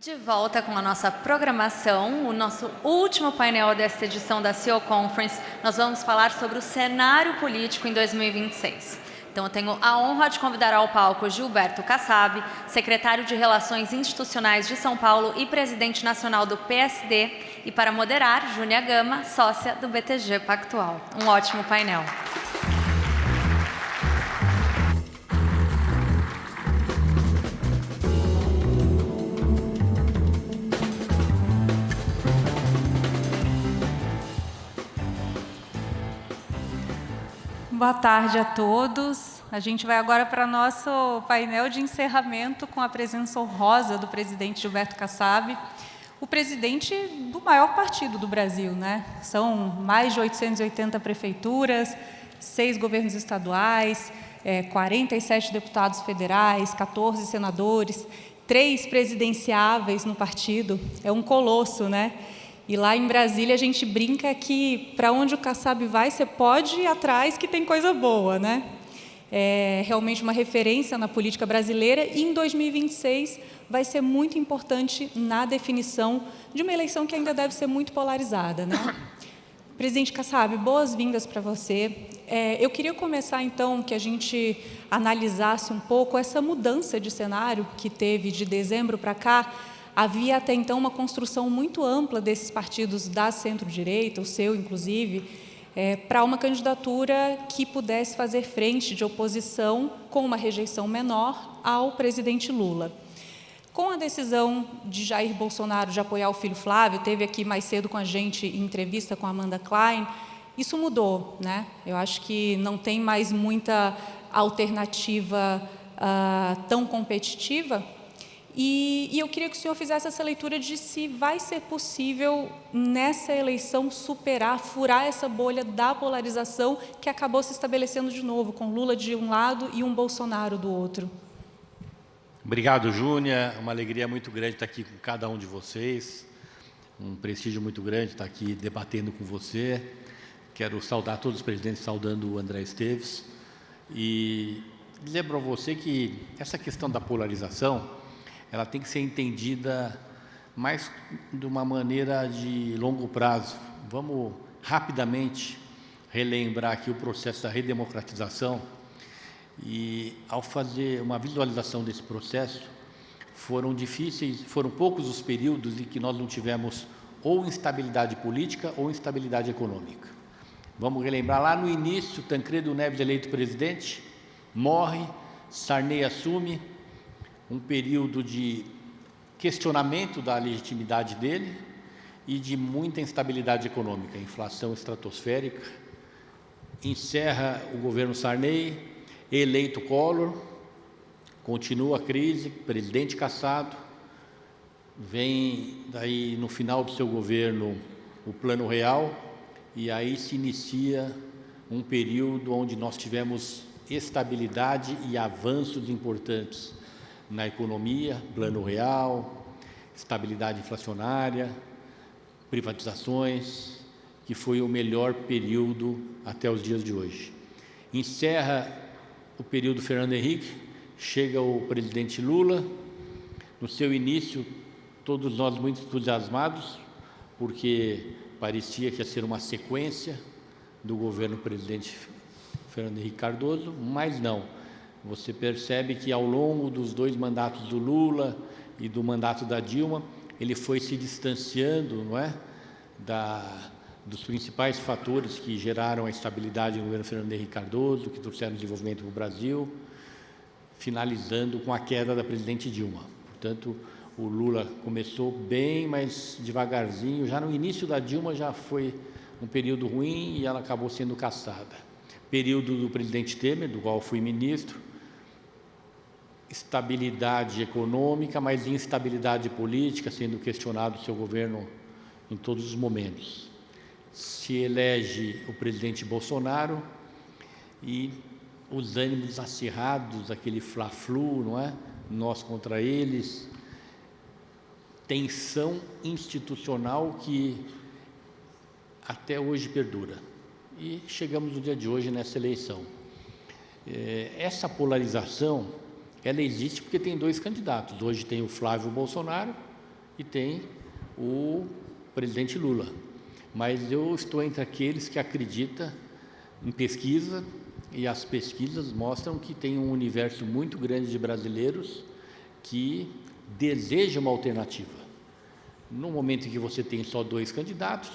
De volta com a nossa programação, o nosso último painel desta edição da CEO Conference, nós vamos falar sobre o cenário político em 2026. Então eu tenho a honra de convidar ao palco Gilberto Kassab, secretário de Relações Institucionais de São Paulo e presidente nacional do PSD, e para moderar, Júnia Gama, sócia do BTG Pactual. Um ótimo painel. Boa tarde a todos. A gente vai agora para nosso painel de encerramento com a presença honrosa do presidente Gilberto Kassab, o presidente do maior partido do Brasil, né? São mais de 880 prefeituras, 6 governos estaduais, 47 deputados federais, 14 senadores, 3 presidenciáveis no partido. É um colosso, né? E lá em Brasília a gente brinca que para onde o Kassab vai, você pode ir atrás que tem coisa boa, né? É realmente uma referência na política brasileira e em 2026 vai ser muito importante na definição de uma eleição que ainda deve ser muito polarizada, né? Presidente Kassab, boas-vindas para você. Eu queria começar, então, que a gente analisasse um pouco essa mudança de cenário que teve de dezembro para cá. Havia até então uma construção muito ampla desses partidos da centro-direita, o seu inclusive, para uma candidatura que pudesse fazer frente de oposição com uma rejeição menor ao presidente Lula. Com a decisão de Jair Bolsonaro de apoiar o filho Flávio, teve aqui mais cedo com a gente em entrevista com a Amanda Klein, isso mudou, né? Eu acho que não tem mais muita alternativa tão competitiva. E eu queria que o senhor fizesse essa leitura de se vai ser possível, nessa eleição, furar essa bolha da polarização que acabou se estabelecendo de novo, com Lula de um lado e um Bolsonaro do outro. Obrigado, Júnia. Uma alegria muito grande estar aqui com cada um de vocês. Um prestígio muito grande estar aqui debatendo com você. Quero saudar todos os presidentes, saudando o André Esteves. E dizer para você que essa questão da polarização, ela tem que ser entendida mais de uma maneira de longo prazo. Vamos rapidamente relembrar aqui o processo da redemocratização e, ao fazer uma visualização desse processo, foram poucos os períodos em que nós não tivemos ou instabilidade política ou instabilidade econômica. Vamos relembrar lá no início, Tancredo Neves eleito presidente, morre, Sarney assume, um período de questionamento da legitimidade dele e de muita instabilidade econômica, inflação estratosférica. Encerra o governo Sarney, eleito Collor, continua a crise, presidente cassado, vem daí no final do seu governo o Plano Real e aí se inicia um período onde nós tivemos estabilidade e avanços importantes na economia, Plano Real, estabilidade inflacionária, privatizações, que foi o melhor período até os dias de hoje. Encerra o período Fernando Henrique, chega o presidente Lula, no seu início, todos nós muito entusiasmados, porque parecia que ia ser uma sequência do governo presidente Fernando Henrique Cardoso, mas não. Você percebe que ao longo dos 2 mandatos do Lula e do mandato da Dilma, ele foi se distanciando, não é, dos principais fatores que geraram a estabilidade no governo Fernando Henrique Cardoso, que trouxeram desenvolvimento para o Brasil, finalizando com a queda da presidente Dilma. Portanto, o Lula começou bem, mas devagarzinho. Já no início da Dilma já foi um período ruim e ela acabou sendo cassada. Período do presidente Temer, do qual fui ministro, estabilidade econômica, mas instabilidade política, sendo questionado o seu governo em todos os momentos. Se elege o presidente Bolsonaro e os ânimos acirrados, aquele fla-flu, não é? Nós contra eles, tensão institucional que até hoje perdura. E chegamos no dia de hoje nessa eleição. Essa polarização, ela existe porque tem 2 candidatos. Hoje tem o Flávio Bolsonaro e tem o presidente Lula. Mas eu estou entre aqueles que acreditam em pesquisa, e as pesquisas mostram que tem um universo muito grande de brasileiros que desejam uma alternativa. No momento em que você tem só 2 candidatos,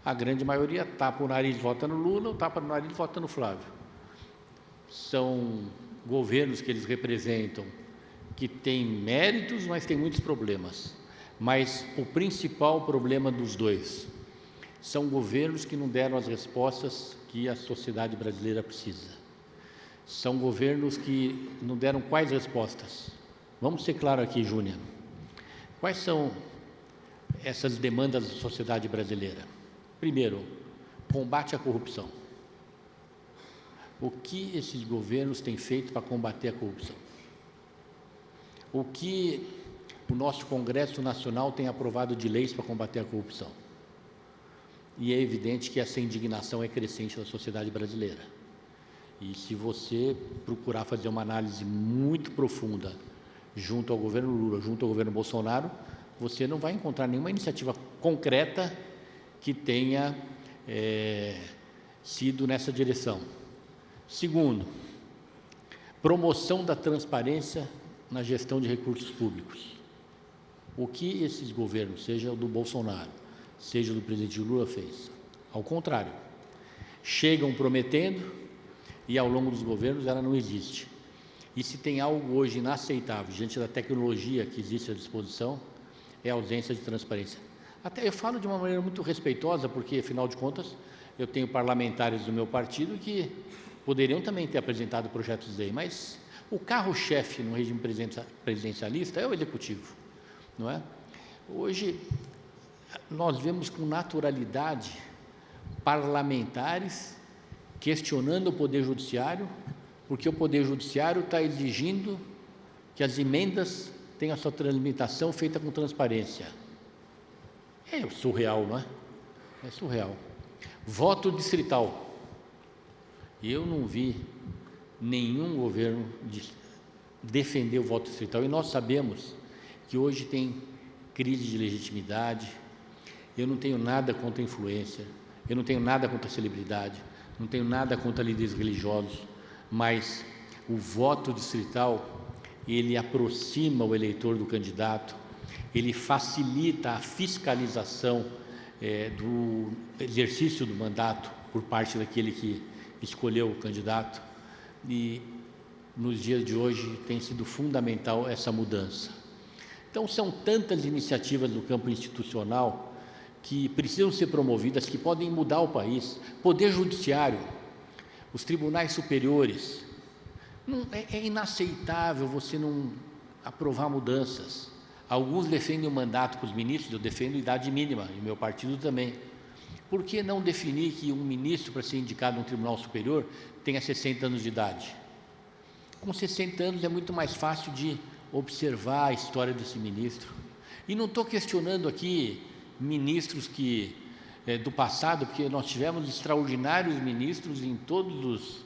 a grande maioria tapa o nariz e vota no Lula, ou tapa no nariz e vota no Flávio. São governos que eles representam que têm méritos, mas têm muitos problemas. Mas o principal problema dos dois são governos que não deram as respostas que a sociedade brasileira precisa. São governos que não deram quais respostas? Vamos ser claros aqui, Júnia. Quais são essas demandas da sociedade brasileira? Primeiro, combate à corrupção. O que esses governos têm feito para combater a corrupção? O que o nosso Congresso Nacional tem aprovado de leis para combater a corrupção? E é evidente que essa indignação é crescente da sociedade brasileira. E se você procurar fazer uma análise muito profunda junto ao governo Lula, junto ao governo Bolsonaro, você não vai encontrar nenhuma iniciativa concreta que tenha sido nessa direção. Segundo, promoção da transparência na gestão de recursos públicos. O que esses governos, seja o do Bolsonaro, seja do presidente Lula, fez? Ao contrário, chegam prometendo e ao longo dos governos ela não existe. E se tem algo hoje inaceitável diante da tecnologia que existe à disposição, é a ausência de transparência. Até eu falo de uma maneira muito respeitosa, porque afinal de contas eu tenho parlamentares do meu partido que poderiam também ter apresentado projetos de lei, mas o carro-chefe no regime presidencialista é o executivo, não é? Hoje nós vemos com naturalidade parlamentares questionando o Poder Judiciário, porque o Poder Judiciário está exigindo que as emendas tenham a sua tramitação feita com transparência. É surreal, não é? É surreal. Voto distrital. Eu não vi nenhum governo defender o voto distrital, e nós sabemos que hoje tem crise de legitimidade. Eu não tenho nada contra a influência, eu não tenho nada contra a celebridade, não tenho nada contra líderes religiosos, mas o voto distrital, ele aproxima o eleitor do candidato, ele facilita a fiscalização do exercício do mandato por parte daquele que escolheu o candidato, e nos dias de hoje tem sido fundamental essa mudança. Então são tantas iniciativas no campo institucional que precisam ser promovidas, que podem mudar o país. Poder Judiciário, os tribunais superiores, é inaceitável você não aprovar mudanças. Alguns defendem o mandato para os ministros, eu defendo idade mínima, e o meu partido também. Por que não definir que um ministro, para ser indicado a um tribunal superior, tenha 60 anos de idade? Com 60 anos é muito mais fácil de observar a história desse ministro. E não estou questionando aqui ministros que do passado, porque nós tivemos extraordinários ministros em todos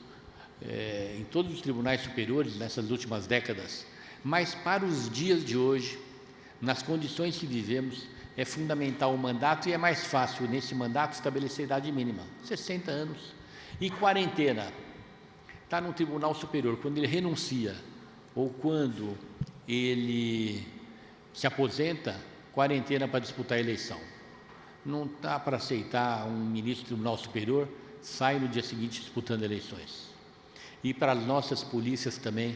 os tribunais superiores nessas últimas décadas, mas para os dias de hoje, nas condições que vivemos, é fundamental o mandato, e é mais fácil nesse mandato estabelecer idade mínima, 60 anos. E quarentena, está no tribunal superior, quando ele renuncia ou quando ele se aposenta, quarentena para disputar a eleição. Não dá para aceitar um ministro do Tribunal Superior sair no dia seguinte disputando eleições. E para as nossas polícias também,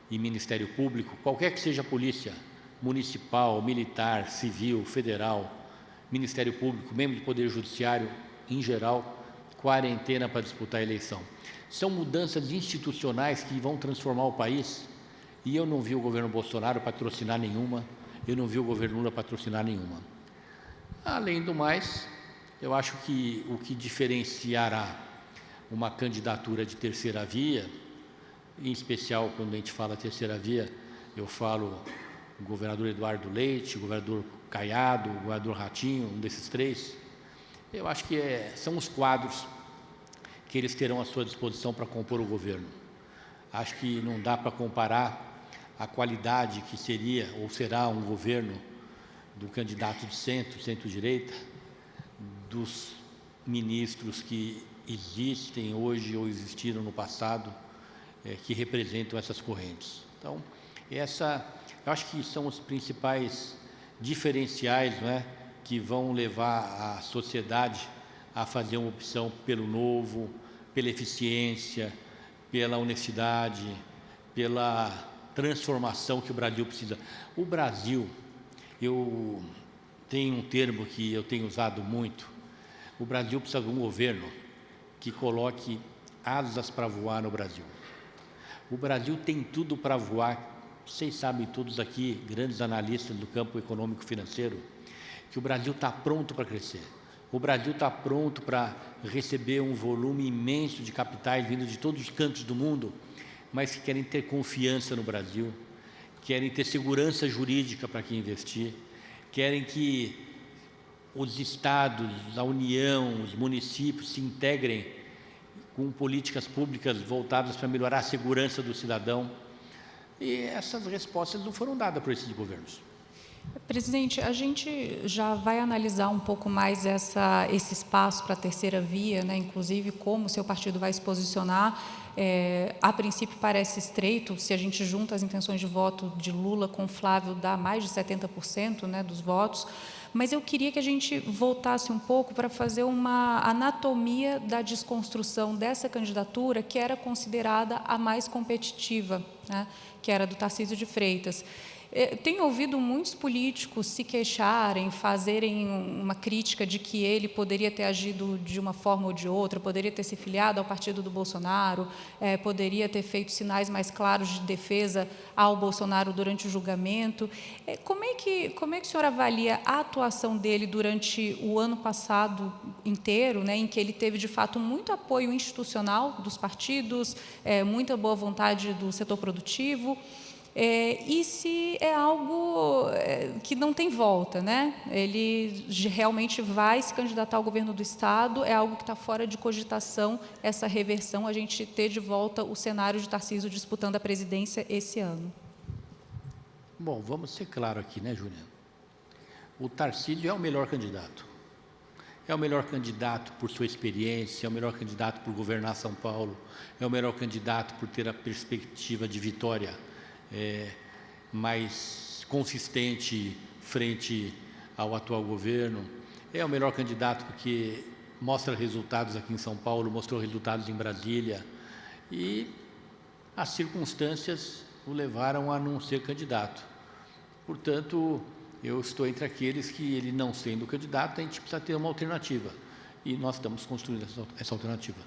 e Ministério Público, qualquer que seja a polícia, municipal, militar, civil, federal, Ministério Público, membro do Poder Judiciário em geral, quarentena para disputar a eleição. São mudanças institucionais que vão transformar o país, e eu não vi o governo Bolsonaro patrocinar nenhuma, eu não vi o governo Lula patrocinar nenhuma. Além do mais, eu acho que o que diferenciará uma candidatura de terceira via, em especial quando a gente fala terceira via, eu falo o governador Eduardo Leite, o governador Caiado, o governador Ratinho, um desses três, eu acho que são os quadros que eles terão à sua disposição para compor o governo. Acho que não dá para comparar a qualidade que seria ou será um governo do candidato de centro, centro-direita, dos ministros que existem hoje ou existiram no passado, que representam essas correntes. Então, eu acho que são os principais diferenciais, não é, que vão levar a sociedade a fazer uma opção pelo novo, pela eficiência, pela honestidade, pela transformação que o Brasil precisa. O Brasil, eu tenho um termo que eu tenho usado muito, o Brasil precisa de um governo que coloque asas para voar no Brasil. O Brasil tem tudo para voar. Vocês sabem todos aqui, grandes analistas do campo econômico-financeiro, que o Brasil está pronto para crescer. O Brasil está pronto para receber um volume imenso de capitais vindo de todos os cantos do mundo, mas que querem ter confiança no Brasil, querem ter segurança jurídica para quem investir, querem que os estados, a União, os municípios se integrem com políticas públicas voltadas para melhorar a segurança do cidadão. E essas respostas não foram dadas por esses governos. Presidente, a gente já vai analisar um pouco mais esse espaço para a terceira via, né? Inclusive como o seu partido vai se posicionar. A princípio parece estreito, se a gente junta as intenções de voto de Lula com Flávio, dá mais de 70%, né, dos votos. Mas eu queria que a gente voltasse um pouco para fazer uma anatomia da desconstrução dessa candidatura, que era considerada a mais competitiva, né, que era do Tarcísio de Freitas. Tenho ouvido muitos políticos se queixarem, fazerem uma crítica de que ele poderia ter agido de uma forma ou de outra, poderia ter se filiado ao partido do Bolsonaro, poderia ter feito sinais mais claros de defesa ao Bolsonaro durante o julgamento. Como é que o senhor avalia a atuação dele durante o ano passado inteiro, né, em que ele teve, de fato, muito apoio institucional dos partidos, muita boa vontade do setor produtivo, e se é algo que não tem volta, né? Ele realmente vai se candidatar ao governo do Estado, é algo que está fora de cogitação, essa reversão, a gente ter de volta o cenário de Tarcísio disputando a presidência esse ano. Bom, vamos ser claros aqui, né, Júlia? O Tarcísio é o melhor candidato. É o melhor candidato por sua experiência, é o melhor candidato por governar São Paulo, é o melhor candidato por ter a perspectiva de vitória mais consistente frente ao atual governo. É o melhor candidato porque mostra resultados aqui em São Paulo, mostrou resultados em Brasília, e as circunstâncias o levaram a não ser candidato. Portanto, eu estou entre aqueles que, ele não sendo candidato, a gente precisa ter uma alternativa, e nós estamos construindo essa alternativa.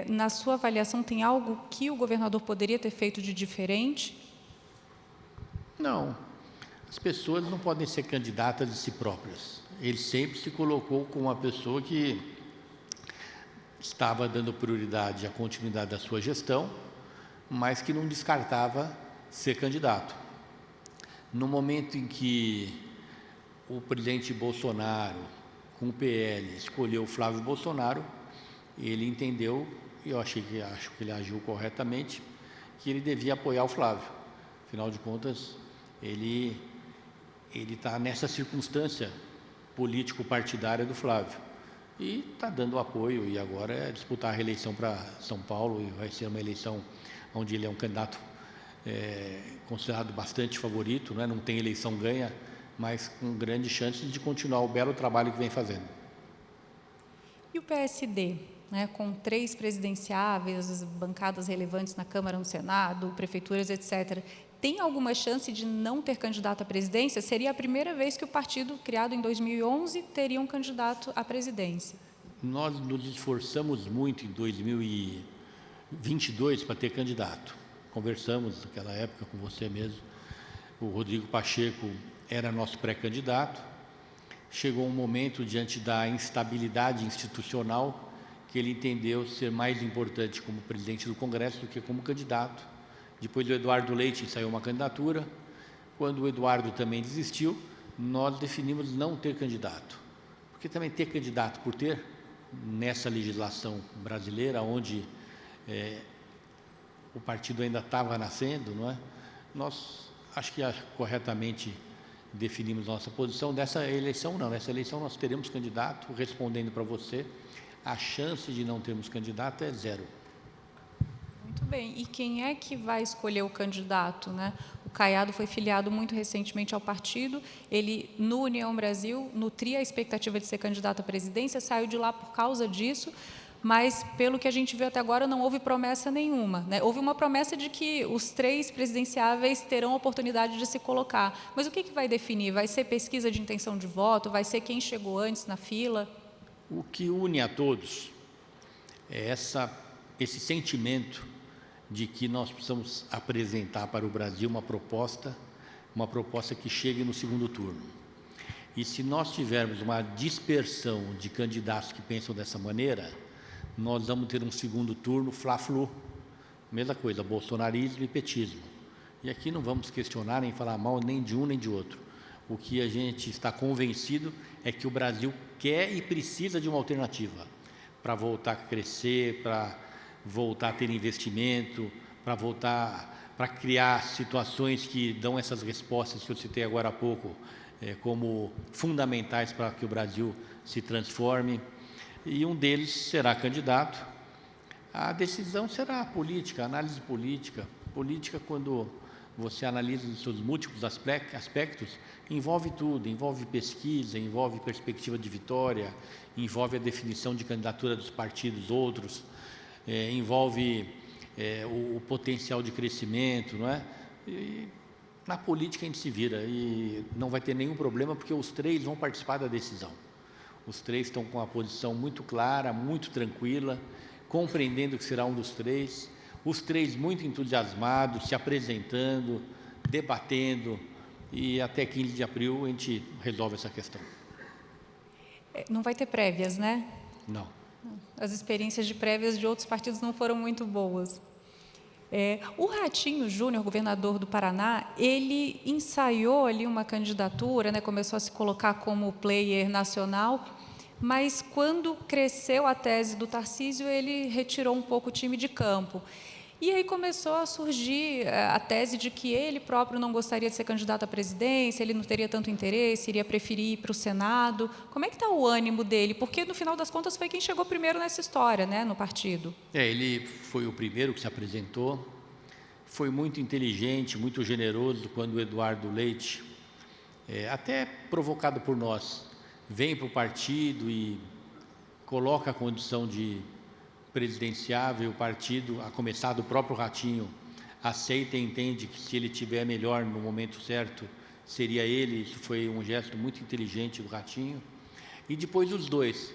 Na sua avaliação, tem algo que o governador poderia ter feito de diferente? Não. As pessoas não podem ser candidatas de si próprias. Ele sempre se colocou como uma pessoa que estava dando prioridade à continuidade da sua gestão, mas que não descartava ser candidato. No momento em que o presidente Bolsonaro, com o PL, escolheu Flávio Bolsonaro, ele entendeu, e acho que ele agiu corretamente, que ele devia apoiar o Flávio. Afinal de contas, ele está nessa circunstância político-partidária do Flávio, e está dando apoio, e agora é disputar a reeleição para São Paulo, e vai ser uma eleição onde ele é um candidato considerado bastante favorito, né? Não tem eleição ganha, mas com grandes chances de continuar o belo trabalho que vem fazendo. E o PSD, né, com 3 presidenciáveis, bancadas relevantes na Câmara, no Senado, prefeituras, etc., tem alguma chance de não ter candidato à presidência? Seria a primeira vez que o partido, criado em 2011, teria um candidato à presidência. Nós nos esforçamos muito em 2022 para ter candidato. Conversamos naquela época com você mesmo. O Rodrigo Pacheco era nosso pré-candidato. Chegou um momento, diante da instabilidade institucional, que ele entendeu ser mais importante como presidente do Congresso do que como candidato. Depois do Eduardo Leite saiu uma candidatura. Quando o Eduardo também desistiu, nós definimos não ter candidato. Porque também ter candidato por ter, nessa legislação brasileira, onde o partido ainda estava nascendo, não é? Nós acho que corretamente definimos nossa posição. Dessa eleição, não. Nessa eleição nós teremos candidato. Respondendo para você, a chance de não termos candidato é 0. Muito bem. E quem é que vai escolher o candidato, né? O Caiado foi filiado muito recentemente ao partido. Ele, no União Brasil, nutria a expectativa de ser candidato à presidência, saiu de lá por causa disso, mas, pelo que a gente viu até agora, não houve promessa nenhuma, né? Houve uma promessa de que os 3 presidenciáveis terão a oportunidade de se colocar. Mas o que vai definir? Vai ser pesquisa de intenção de voto? Vai ser quem chegou antes na fila? O que une a todos é esse sentimento de que nós precisamos apresentar para o Brasil uma proposta que chegue no segundo turno. E se nós tivermos uma dispersão de candidatos que pensam dessa maneira, nós vamos ter um segundo turno fla-flu, mesma coisa, bolsonarismo e petismo. E aqui não vamos questionar nem falar mal nem de um nem de outro. O que a gente está convencido é que o Brasil quer e precisa de uma alternativa para voltar a crescer, para voltar a ter investimento, para criar situações que dão essas respostas que eu citei agora há pouco, como fundamentais para que o Brasil se transforme. E um deles será candidato. A decisão será política, análise política. Política, quando você analisa os seus múltiplos aspectos, envolve tudo, envolve pesquisa, envolve perspectiva de vitória, envolve a definição de candidatura dos partidos outros, envolve o potencial de crescimento, não é? E na política a gente se vira e não vai ter nenhum problema, porque os 3 vão participar da decisão. Os 3 estão com uma posição muito clara, muito tranquila, compreendendo que será um dos 3. Os 3 muito entusiasmados, se apresentando, debatendo, e até 15 de abril a gente resolve essa questão. Não vai ter prévias, né? Não. As experiências de prévias de outros partidos não foram muito boas. O Ratinho Júnior, governador do Paraná, ele ensaiou ali uma candidatura, né, começou a se colocar como player nacional, mas quando cresceu a tese do Tarcísio, ele retirou um pouco o time de campo. E aí começou a surgir a tese de que ele próprio não gostaria de ser candidato à presidência, ele não teria tanto interesse, iria preferir ir para o Senado. Como é que está o ânimo dele? Porque, no final das contas, foi quem chegou primeiro nessa história, né, no partido. Ele foi o primeiro que se apresentou, foi muito inteligente, muito generoso quando o Eduardo Leite, até provocado por nós, vem para o partido e coloca a condição de presidenciável, o partido, a começar do próprio Ratinho, aceita e entende que se ele tiver melhor no momento certo, seria ele. Isso foi um gesto muito inteligente do Ratinho. E depois os 2,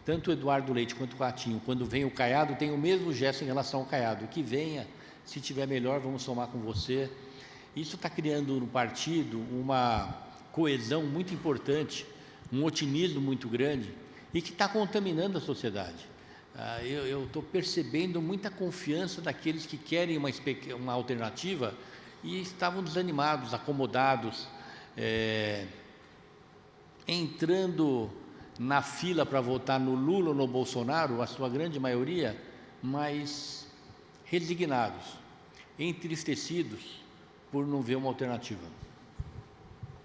tanto o Eduardo Leite quanto o Ratinho, quando vem o Caiado, tem o mesmo gesto em relação ao Caiado, que venha, se tiver melhor, vamos somar com você. Isso está criando no partido uma coesão muito importante, um otimismo muito grande e que está contaminando a sociedade. Eu estou percebendo muita confiança daqueles que querem uma alternativa e estavam desanimados, acomodados, entrando na fila para votar no Lula ou no Bolsonaro, a sua grande maioria, mas resignados, entristecidos por não ver uma alternativa.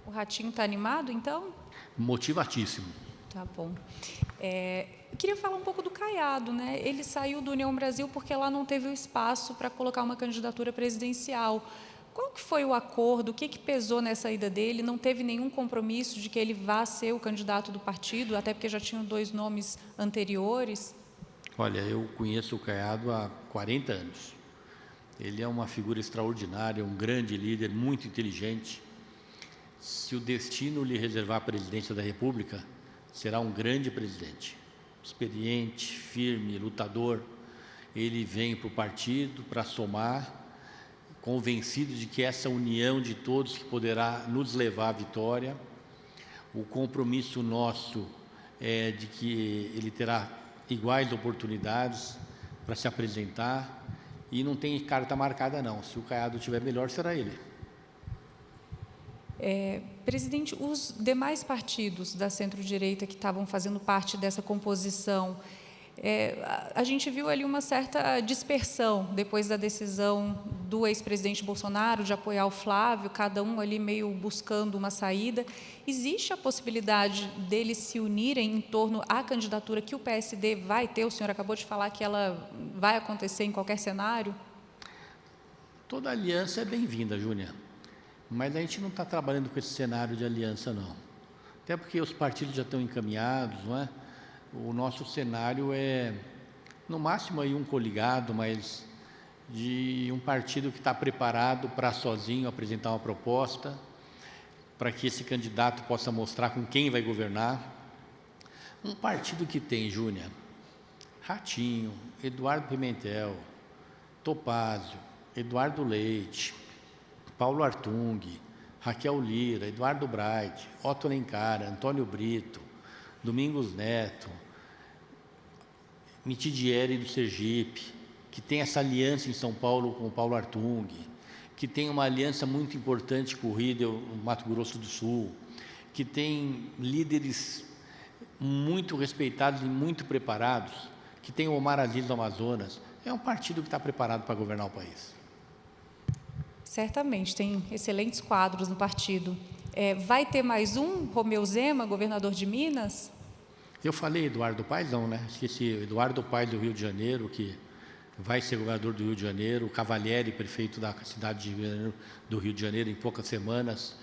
O Ratinho está animado, então? Motivatíssimo. Tá bom. Eu queria falar um pouco do Caiado, né? Ele saiu do União Brasil porque lá não teve o espaço para colocar uma candidatura presidencial. Qual que foi o acordo? O que pesou nessa ida dele? Não teve nenhum compromisso de que ele vá ser o candidato do partido, até porque já tinham 2 nomes anteriores? Olha, eu conheço o Caiado há 40 anos. Ele é uma figura extraordinária, um grande líder, muito inteligente. Se o destino lhe reservar a presidência da República, será um grande presidente, experiente, firme, lutador. Ele vem para o partido para somar, convencido de que essa união de todos que poderá nos levar à vitória. O compromisso nosso é de que ele terá iguais oportunidades para se apresentar e não tem carta marcada não. Se o Caiado tiver melhor, será ele. Presidente, os demais partidos da centro-direita que estavam fazendo parte dessa composição, a gente viu ali uma certa dispersão depois da decisão do ex-presidente Bolsonaro, de apoiar o Flávio, cada um ali meio buscando uma saída. Existe a possibilidade deles se unirem em torno à candidatura que o PSD vai ter? O senhor acabou de falar que ela vai acontecer em qualquer cenário? Toda aliança é bem-vinda, Júnia, mas a gente não está trabalhando com esse cenário de aliança, não. Até porque os partidos já estão encaminhados, não é? O nosso cenário é, no máximo, aí um coligado, mas de um partido que está preparado para sozinho apresentar uma proposta, para que esse candidato possa mostrar com quem vai governar. Um partido que tem, Júnia, Ratinho, Eduardo Pimentel, Topázio, Eduardo Leite, Paulo Artung, Raquel Lira, Eduardo Braide, Otto Alencar, Antônio Brito, Domingos Neto, Mitidieri do Sergipe, que tem essa aliança em São Paulo com o Paulo Artung, que tem uma aliança muito importante com o Riedel no Mato Grosso do Sul, que tem líderes muito respeitados e muito preparados, que tem o Omar Aziz do Amazonas. É um partido que está preparado para governar o país. Certamente, tem excelentes quadros no partido. Vai ter mais um Romeu Zema, governador de Minas? Eu falei Eduardo Paes, não, né? Esqueci, Eduardo Paes do Rio de Janeiro, que vai ser governador do Rio de Janeiro, o Cavalieri, prefeito da cidade do Rio de Janeiro, em poucas semanas.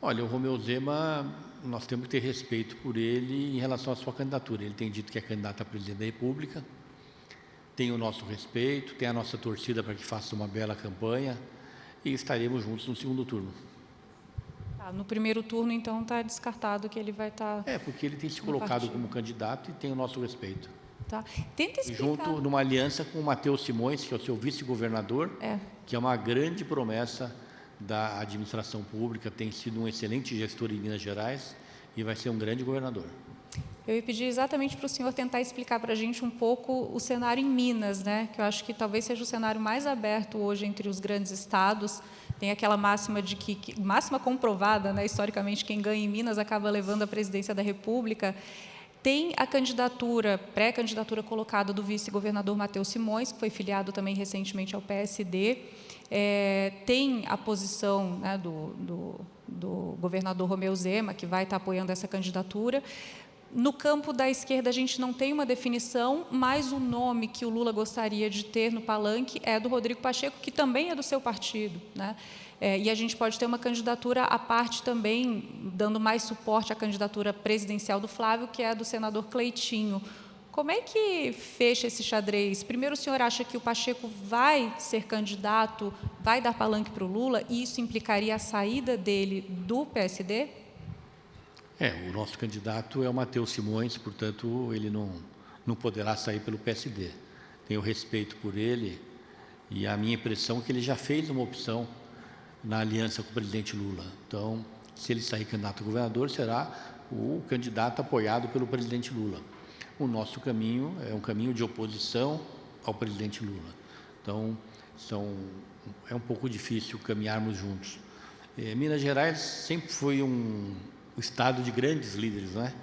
Olha, o Romeu Zema, nós temos que ter respeito por ele em relação à sua candidatura. Ele tem dito que é candidato a presidente da República, tem o nosso respeito, tem a nossa torcida para que faça uma bela campanha e estaremos juntos no segundo turno. No primeiro turno, então, está descartado que ele vai estar... porque ele tem se colocado como candidato e tem o nosso respeito. Tá. Tenta explicar. Junto numa aliança com o Matheus Simões, que é o seu vice-governador, que é uma grande promessa da administração pública, tem sido um excelente gestor em Minas Gerais e vai ser um grande governador. Eu ia pedir exatamente para o senhor tentar explicar para a gente um pouco o cenário em Minas, né? Que eu acho que talvez seja o cenário mais aberto hoje entre os grandes estados. Tem aquela máxima de que máxima comprovada, né? Historicamente, quem ganha em Minas acaba levando a presidência da República. Tem a candidatura, pré-candidatura colocada do vice-governador Matheus Simões, que foi filiado também recentemente ao PSD. Tem a posição, né, do governador Romeu Zema, que vai estar apoiando essa candidatura. No campo da esquerda, a gente não tem uma definição, mas o nome que o Lula gostaria de ter no palanque é do Rodrigo Pacheco, que também é do seu partido, né? E a gente pode ter uma candidatura à parte também, dando mais suporte à candidatura presidencial do Flávio, que é a do senador Cleitinho. Como é que fecha esse xadrez? Primeiro, o senhor acha que o Pacheco vai ser candidato, vai dar palanque para o Lula, e isso implicaria a saída dele do PSD? O nosso candidato é o Matheus Simões, portanto, ele não poderá sair pelo PSD. Tenho respeito por ele e a minha impressão é que ele já fez uma opção na aliança com o presidente Lula. Então, se ele sair candidato a governador, será o candidato apoiado pelo presidente Lula. O nosso caminho é um caminho de oposição ao presidente Lula. Então, é um pouco difícil caminharmos juntos. Minas Gerais sempre foi um estado de grandes líderes, né?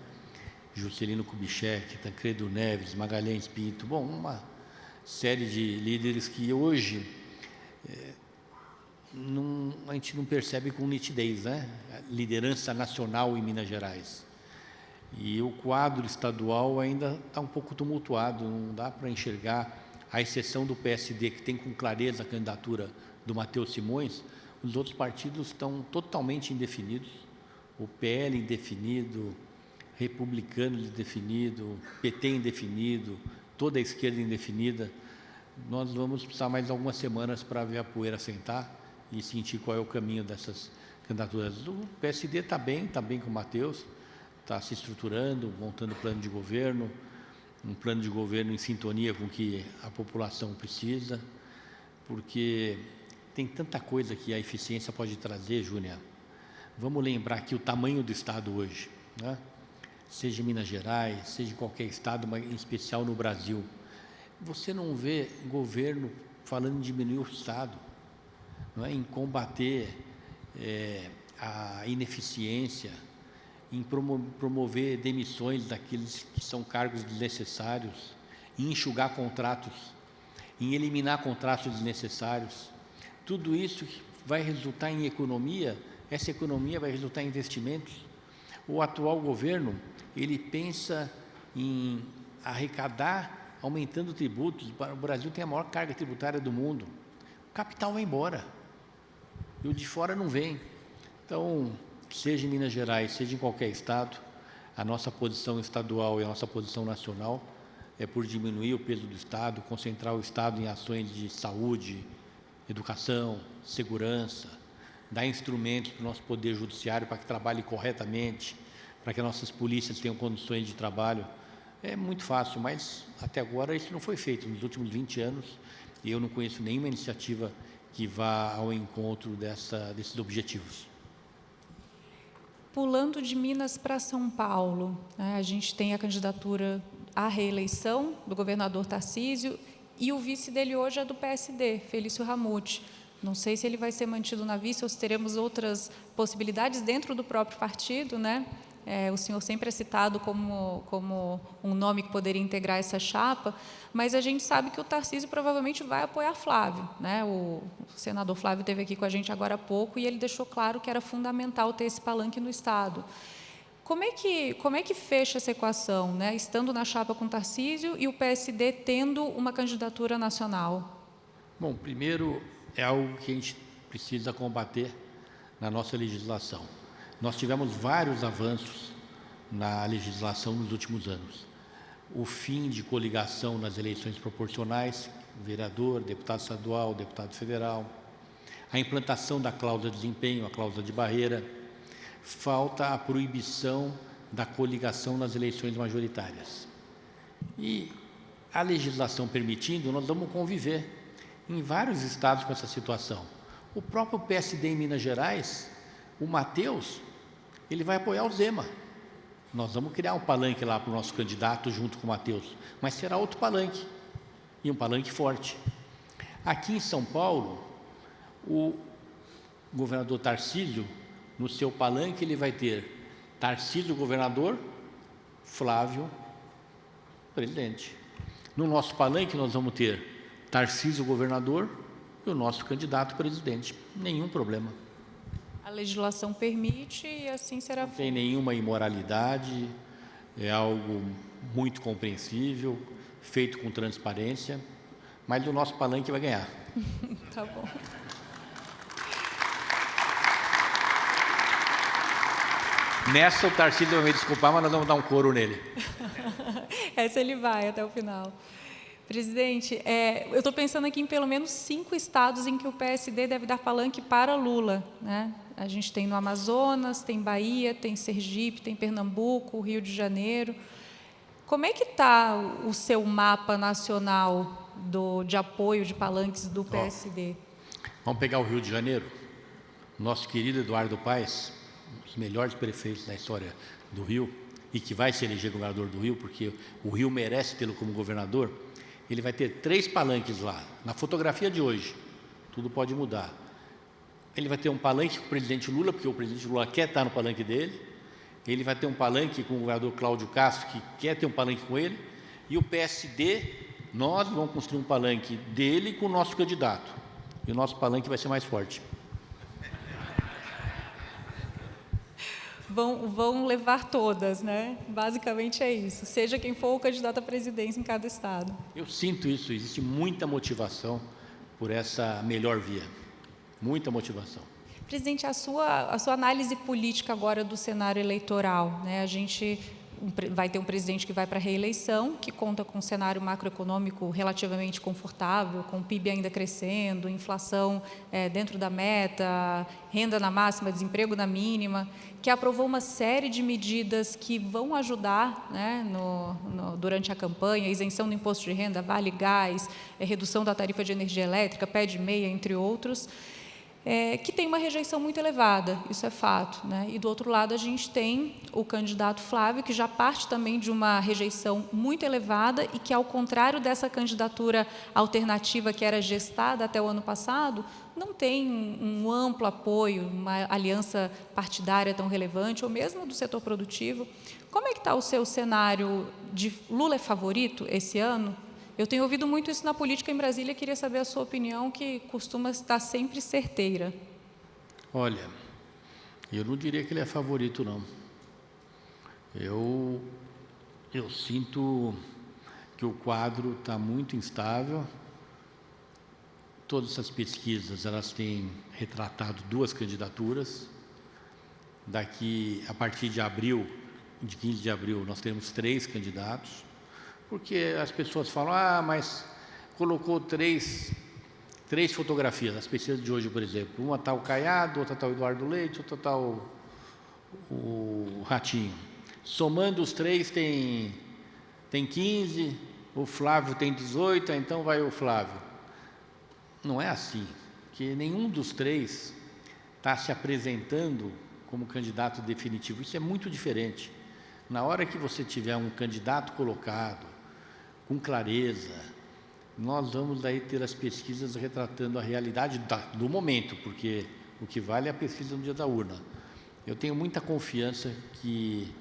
Juscelino Kubitschek, Tancredo Neves, Magalhães Pinto, uma série de líderes que hoje a gente não percebe com nitidez, né? A liderança nacional em Minas Gerais. E o quadro estadual ainda está um pouco tumultuado, não dá para enxergar, à exceção do PSD, que tem com clareza a candidatura do Matheus Simões, os outros partidos estão totalmente indefinidos. O PL indefinido, Republicano indefinido, PT indefinido, toda a esquerda indefinida. Nós vamos precisar mais algumas semanas para ver a poeira sentar e sentir qual é o caminho dessas candidaturas. O PSD está bem com o Matheus, está se estruturando, montando plano de governo, um plano de governo em sintonia com o que a população precisa, porque tem tanta coisa que a eficiência pode trazer, Júnia. Vamos lembrar aqui o tamanho do Estado hoje, né? Seja em Minas Gerais, seja em qualquer Estado, mas em especial no Brasil. Você não vê governo falando em diminuir o Estado, não é? Em combater a ineficiência, em promover demissões daqueles que são cargos desnecessários, em enxugar contratos, em eliminar contratos desnecessários. tudo isso vai resultar em economia, essa economia vai resultar em investimentos. O atual governo, ele pensa em arrecadar, aumentando tributos. O Brasil tem a maior carga tributária do mundo. O capital vai embora e o de fora não vem. Então, seja em Minas Gerais, seja em qualquer estado, a nossa posição estadual e a nossa posição nacional é por diminuir o peso do Estado, concentrar o Estado em ações de saúde, educação, segurança, dar instrumentos para o nosso poder judiciário para que trabalhe corretamente, para que nossas polícias tenham condições de trabalho. É muito fácil, mas até agora isso não foi feito. Nos últimos 20 anos, e eu não conheço nenhuma iniciativa que vá ao encontro desses objetivos. Pulando de Minas para São Paulo, né, a gente tem a candidatura à reeleição do governador Tarcísio e o vice dele hoje é do PSD, Felício Ramute. Não sei se ele vai ser mantido na vice ou se teremos outras possibilidades dentro do próprio partido, né? O senhor sempre é citado como um nome que poderia integrar essa chapa, mas a gente sabe que o Tarcísio provavelmente vai apoiar Flávio, né? O senador Flávio esteve aqui com a gente agora há pouco e ele deixou claro que era fundamental ter esse palanque no Estado. Como é que fecha essa equação, né? Estando na chapa com o Tarcísio e o PSD tendo uma candidatura nacional? Bom, primeiro é algo que a gente precisa combater na nossa legislação. Nós tivemos vários avanços na legislação nos últimos anos. O fim de coligação nas eleições proporcionais, vereador, deputado estadual, deputado federal, a implantação da cláusula de desempenho, a cláusula de barreira, falta a proibição da coligação nas eleições majoritárias. E a legislação permitindo, nós vamos conviver em vários estados com essa situação. O próprio PSD em Minas Gerais, o Matheus, ele vai apoiar o Zema. Nós vamos criar um palanque lá para o nosso candidato junto com o Matheus, mas será outro palanque, e um palanque forte. Aqui em São Paulo, o governador Tarcísio, no seu palanque, ele vai ter Tarcísio governador, Flávio presidente. No nosso palanque, nós vamos ter Tarcísio governador e o nosso candidato presidente. Nenhum problema. A legislação permite e assim será feito. Não tem nenhuma imoralidade, é algo muito compreensível, feito com transparência, mas o nosso palanque vai ganhar. Tá bom. Nessa o Tarcísio vai me desculpar, mas nós vamos dar um coro nele. Essa ele vai até o final. Presidente, eu estou pensando aqui em pelo menos 5 estados em que o PSD deve dar palanque para Lula, né? A gente tem no Amazonas, tem Bahia, tem Sergipe, tem Pernambuco, Rio de Janeiro. Como é que está o seu mapa nacional de apoio de palanques do PSD? Vamos pegar o Rio de Janeiro. Nosso querido Eduardo Paes, um dos melhores prefeitos da história do Rio, e que vai se eleger governador do Rio, porque o Rio merece tê-lo como governador. Ele vai ter 3 palanques lá. Na fotografia de hoje, tudo pode mudar. Ele vai ter um palanque com o presidente Lula, porque o presidente Lula quer estar no palanque dele. Ele vai ter um palanque com o governador Cláudio Castro, que quer ter um palanque com ele. E o PSD, nós vamos construir um palanque dele com o nosso candidato. E o nosso palanque vai ser mais forte. Vão levar todas, né? Basicamente é isso. Seja quem for o candidato à presidência em cada estado. Eu sinto isso, existe muita motivação por essa melhor via. Muita motivação. Presidente, a sua análise política agora do cenário eleitoral, né? A gente vai ter um presidente que vai para a reeleição, que conta com um cenário macroeconômico relativamente confortável, com o PIB ainda crescendo, inflação dentro da meta, renda na máxima, desemprego na mínima, que aprovou uma série de medidas que vão ajudar, né, durante a campanha, isenção do imposto de renda, vale gás, redução da tarifa de energia elétrica, pé de meia, entre outros, que tem uma rejeição muito elevada, isso é fato, né? E do outro lado a gente tem o candidato Flávio, que já parte também de uma rejeição muito elevada e que, ao contrário dessa candidatura alternativa que era gestada até o ano passado, não tem um amplo apoio, uma aliança partidária tão relevante, ou mesmo do setor produtivo. Como é que está o seu cenário de Lula é favorito esse ano? Eu tenho ouvido muito isso na política em Brasília, queria saber a sua opinião, que costuma estar sempre certeira. Olha, eu não diria que ele é favorito, não. Eu sinto que o quadro está muito instável. Todas essas pesquisas, elas têm retratado 2 candidaturas. Daqui, a partir de abril, de 15 de abril, nós teremos 3 candidatos, porque as pessoas falam, mas colocou três fotografias, as pesquisas de hoje, por exemplo. Uma está o Caiado, outra está o Eduardo Leite, outra está o Ratinho. Somando os 3 tem 15, o Flávio tem 18, então vai o Flávio. Não é assim, porque nenhum dos 3 está se apresentando como candidato definitivo. Isso é muito diferente. Na hora que você tiver um candidato colocado, com clareza, nós vamos daí ter as pesquisas retratando a realidade do momento, porque o que vale é a pesquisa no dia da urna. Eu tenho muita confiança que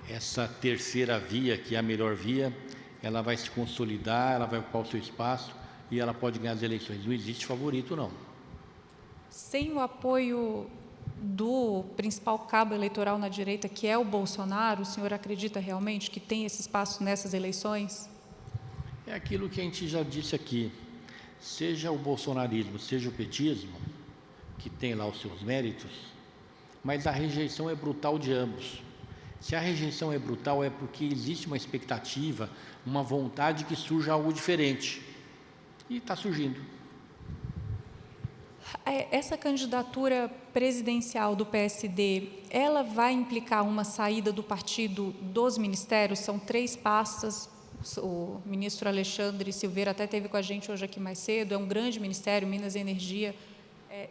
essa terceira via, que é a melhor via, ela vai se consolidar, ela vai ocupar o seu espaço e ela pode ganhar as eleições. Não existe favorito, não. Sem o apoio do principal cabo eleitoral na direita, que é o Bolsonaro, o senhor acredita realmente que tem esse espaço nessas eleições? É aquilo que a gente já disse aqui, seja o bolsonarismo, seja o petismo, que tem lá os seus méritos, mas a rejeição é brutal de ambos. Se a rejeição é brutal, é porque existe uma expectativa, uma vontade que surja algo diferente. E está surgindo. Essa candidatura presidencial do PSD, ela vai implicar uma saída do partido dos ministérios? São 3 pastas. O ministro Alexandre Silveira até esteve com a gente hoje aqui mais cedo, é um grande ministério, Minas e Energia.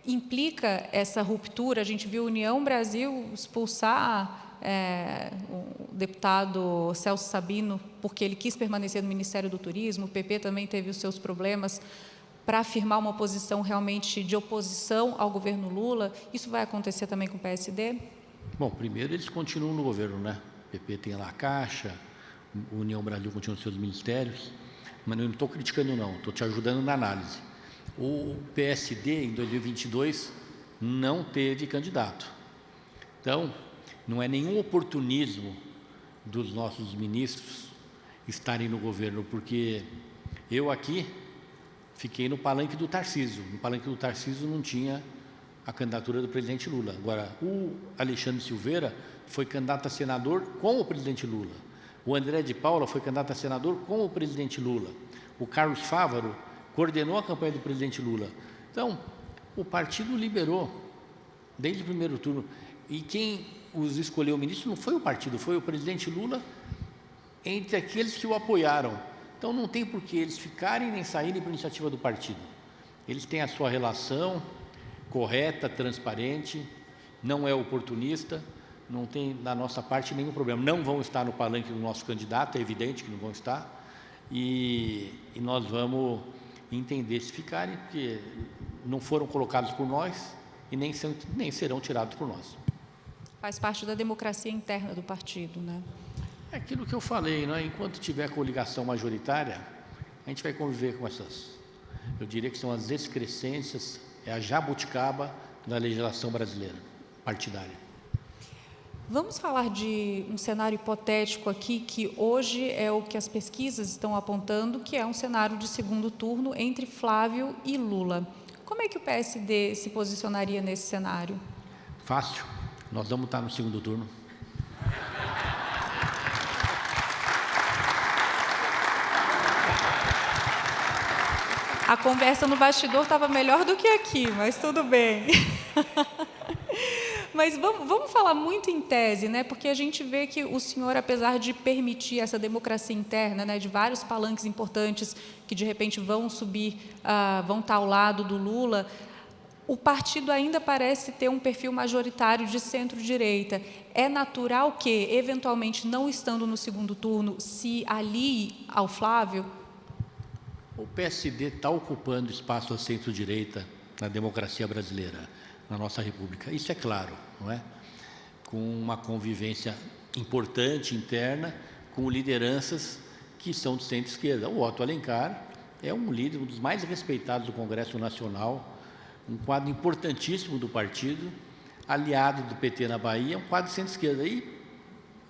Implica essa ruptura? A gente viu a União Brasil expulsar o deputado Celso Sabino, porque ele quis permanecer no Ministério do Turismo. O PP também teve os seus problemas para afirmar uma posição realmente de oposição ao governo Lula. Isso vai acontecer também com o PSD? Bom, primeiro eles continuam no governo, né? O PP tem lá a Caixa, a União Brasil continua nos seus ministérios, mas eu não estou criticando, não, estou te ajudando na análise. O PSD, em 2022, não teve candidato. Então, não é nenhum oportunismo dos nossos ministros estarem no governo, porque eu aqui fiquei no palanque do Tarcísio. No palanque do Tarcísio não tinha a candidatura do presidente Lula. Agora, o Alexandre Silveira foi candidato a senador com o presidente Lula. O André de Paula foi candidato a senador com o presidente Lula. O Carlos Fávaro coordenou a campanha do presidente Lula. Então, o partido liberou, desde o primeiro turno. E quem os escolheu ministro não foi o partido, foi o presidente Lula, entre aqueles que o apoiaram. Então, não tem por que eles ficarem nem saírem por iniciativa do partido. Eles têm a sua relação correta, transparente, não é oportunista, não tem, da nossa parte, nenhum problema. Não vão estar no palanque do nosso candidato, é evidente que não vão estar, e nós vamos entender se ficarem, porque não foram colocados por nós e nem serão tirados por nós. Faz parte da democracia interna do partido, né? É aquilo que eu falei, né? Enquanto tiver coligação majoritária, a gente vai conviver com essas, eu diria que são as excrescências, é a jabuticaba da legislação brasileira, partidária. Vamos falar de um cenário hipotético aqui, que hoje é o que as pesquisas estão apontando, que é um cenário de segundo turno entre Flávio e Lula. Como é que o PSD se posicionaria nesse cenário? Fácil, nós vamos estar no segundo turno. A conversa no bastidor estava melhor do que aqui, mas tudo bem. Mas vamos falar muito em tese, né? Porque a gente vê que o senhor, apesar de permitir essa democracia interna, né, de vários palanques importantes que de repente vão subir, vão estar ao lado do Lula, o partido ainda parece ter um perfil majoritário de centro-direita. É natural que, eventualmente, não estando no segundo turno, se alie ao Flávio? O PSD está ocupando espaço à centro-direita na democracia brasileira, na nossa República. Isso é claro, não é? Com uma convivência importante interna, com lideranças que são de centro-esquerda. O Otto Alencar é um líder, um dos mais respeitados do Congresso Nacional, um quadro importantíssimo do partido, aliado do PT na Bahia, um quadro de centro-esquerda. E